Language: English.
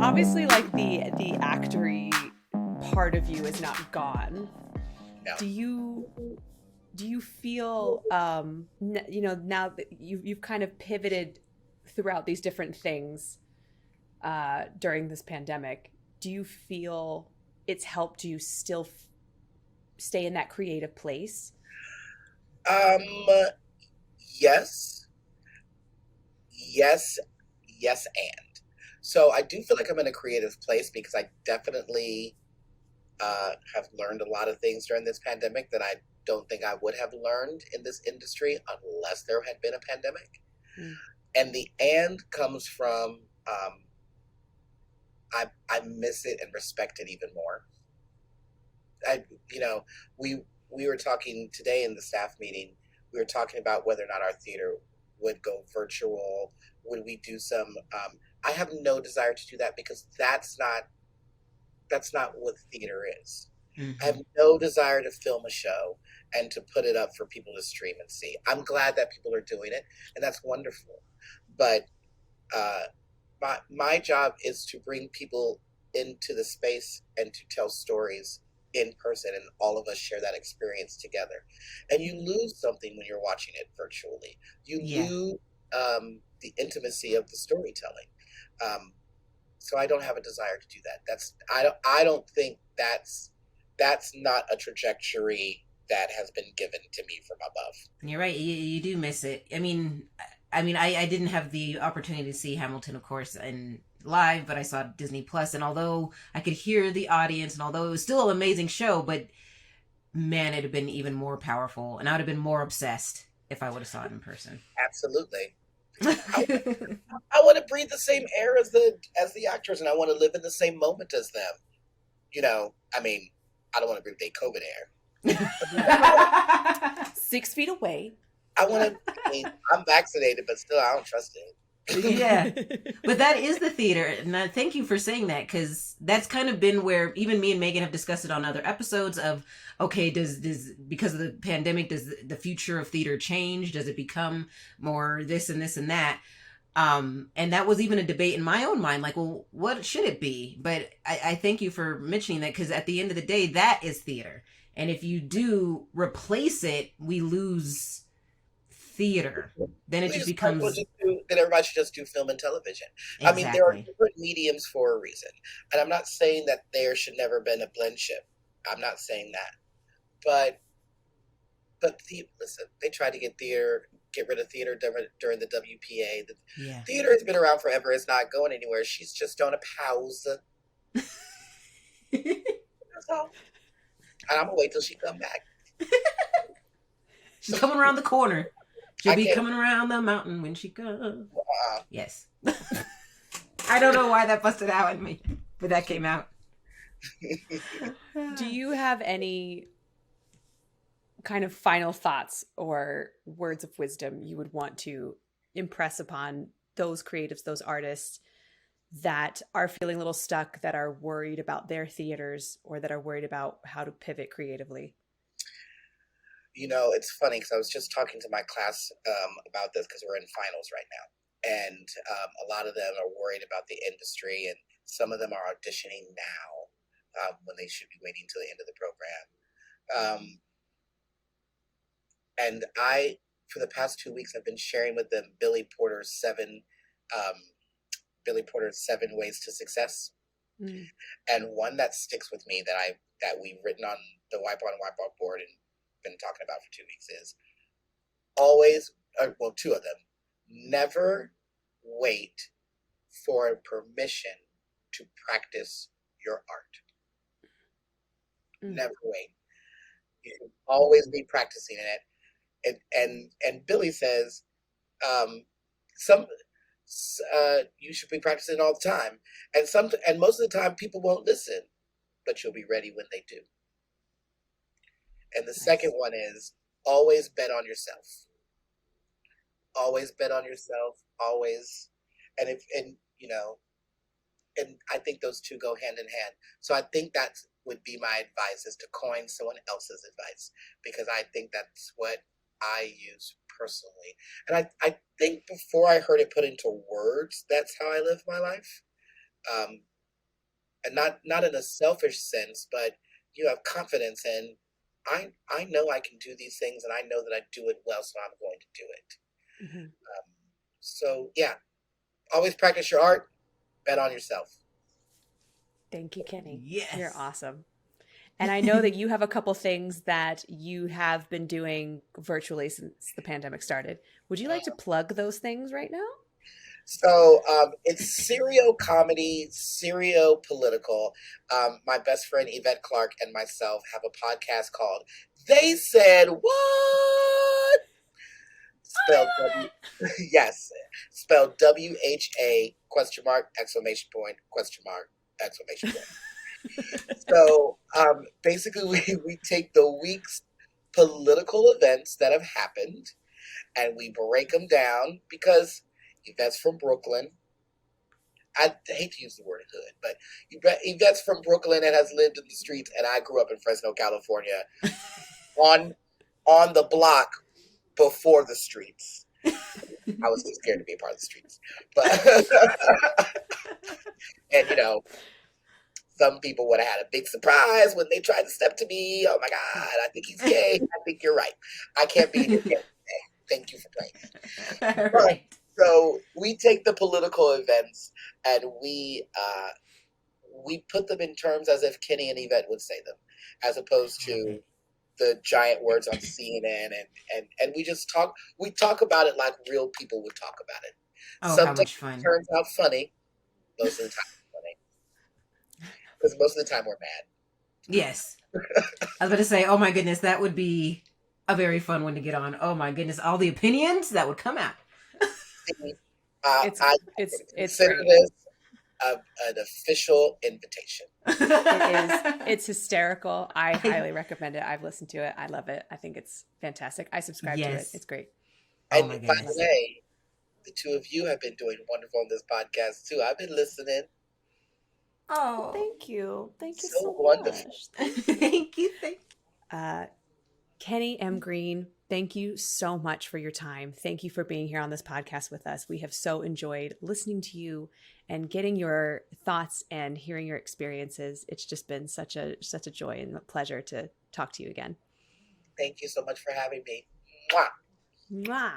obviously like the actory part of you is not gone. No. Do you feel now that you've kind of pivoted throughout these different things during this pandemic, do you feel it's helped you still stay in that creative place? Um, yes, yes, yes, and. So I do feel like I'm in a creative place because I definitely have learned a lot of things during this pandemic that I don't think I would have learned in this industry unless there had been a pandemic. Mm. And the and comes from I miss it and respect it even more. I you know we were talking today in the staff meeting. We were talking about whether or not our theater would go virtual. Would we do some? I have no desire to do that because that's not what theater is. I have Mm-hmm. no desire to film a show and to put it up for people to stream and see. I'm glad that people are doing it, and that's wonderful. But uh, my job is to bring people into the space and to tell stories in person, and all of us share that experience together. And you lose something when you're watching it virtually. You Yeah. lose the intimacy of the storytelling. Um, so I don't have a desire to do that. I don't think that's not a trajectory that has been given to me from above. You're right. You do miss it. I didn't have the opportunity to see Hamilton, of course, in live, but I saw Disney Plus, and although I could hear the audience, and although it was still an amazing show, but man, it'd have been even more powerful, and I would have been more obsessed if I would have saw it in person. Absolutely. I, I want to breathe the same air as the actors, and I want to live in the same moment as them. I mean, I don't want to breathe their COVID air. 6 feet away. I want to. I mean, I'm vaccinated, but still, I don't trust it. Yeah, but that is the theater, and thank you for saying that, because that's kind of been where even me and Megan have discussed it on other episodes of, okay, does because of the pandemic, does the future of theater change? Does it become more this and this and that? And that was even a debate in my own mind, like, well, what should it be? But I thank you for mentioning that, because at the end of the day, that is theater, and if you do replace it, we lose theater. Then it just becomes Then everybody should just do film and television. I mean, there are exactly. different mediums for a reason, and I'm not saying that there should never been a blendship. I'm not saying that, but listen, they tried to get rid of theater during the WPA. The Yeah. theater has been around forever. It's not going anywhere. She's just on a pause. That's all. And I'm gonna wait till she come back. She's coming around the corner. She'll I be can't- coming around the mountain when she comes. Uh, Yes. I don't know why that busted out in me, but that came out. Do you have any kind of final thoughts or words of wisdom you would want to impress upon those creatives, those artists that are feeling a little stuck, that are worried about their theaters, or that are worried about how to pivot creatively? It's funny because I was just talking to my class about this because we're in finals right now. And a lot of them are worried about the industry, and some of them are auditioning now when they should be waiting till the end of the program. And for the past 2 weeks, I've been sharing with them um, Billy Porter's 7 Ways to Success. Mm. And one that sticks with me that we've written on the whiteboard board and been talking about for 2 weeks is always, well, two of them. Never wait for permission to practice your art. Mm. Never wait. You should always be practicing it. And Billy says, some you should be practicing all the time. And most of the time people won't listen, but you'll be ready when they do. And the second one is always bet on yourself. Always bet on yourself. Always, and I think those two go hand in hand. So I think that would be my advice, is to coin someone else's advice, because I think that's what I use personally. And I think before I heard it put into words, that's how I live my life. and not in a selfish sense, but you have confidence in, I know I can do these things, and I know that I do it well, so I'm going to do it. Mhm. So yeah, always practice your art, bet on yourself. Thank you, Kenney. Yes. You're awesome. And I know that you have a couple things that you have been doing virtually since the pandemic started. Would you like to plug those things right now? So it's serial comedy, serial political. My best friend Yvette Clark and myself have a podcast called They Said What? Spelled W, yes, spelled WHA question mark exclamation point question mark exclamation point. So basically, we take the week's political events that have happened and we break them down because Yvette's from Brooklyn. I hate to use the word hood, but Yvette's from Brooklyn and has lived in the streets, and I grew up in Fresno, California, on the block before the streets. I was too scared to be a part of the streets, but and some people would have had a big surprise when they tried to step to me. Oh my God, I think he's gay. I think you're right. I can't be here today. Thank you for playing. Right. So we take the political events and we put them in terms as if Kenney and Yvette would say them, as opposed to the giant words on CNN, and we just talk. We talk about it like real people would talk about it. Oh, Sometimes how much fun! it turns out funny. Most of the time, it's funny because most of the time we're mad. Yes, I was about to say, oh my goodness, that would be a very fun one to get on. Oh my goodness, all the opinions that would come out. It's I consider great. this an official invitation. It is. It's hysterical. I highly recommend it. I've listened to it. I love it. I think it's fantastic. I subscribe to it. It's great. Oh And my by goodness. the way, the two of you have been doing wonderful on this podcast too. I've been listening. Oh, Thank you. Thank you So so wonderful. much. thank you. Kenney M. Green, thank you so much for your time. Thank you for being here on this podcast with us. We have so enjoyed listening to you and getting your thoughts and hearing your experiences. It's just been such a joy and a pleasure to talk to you again. Thank you so much for having me. Mwah. Mwah.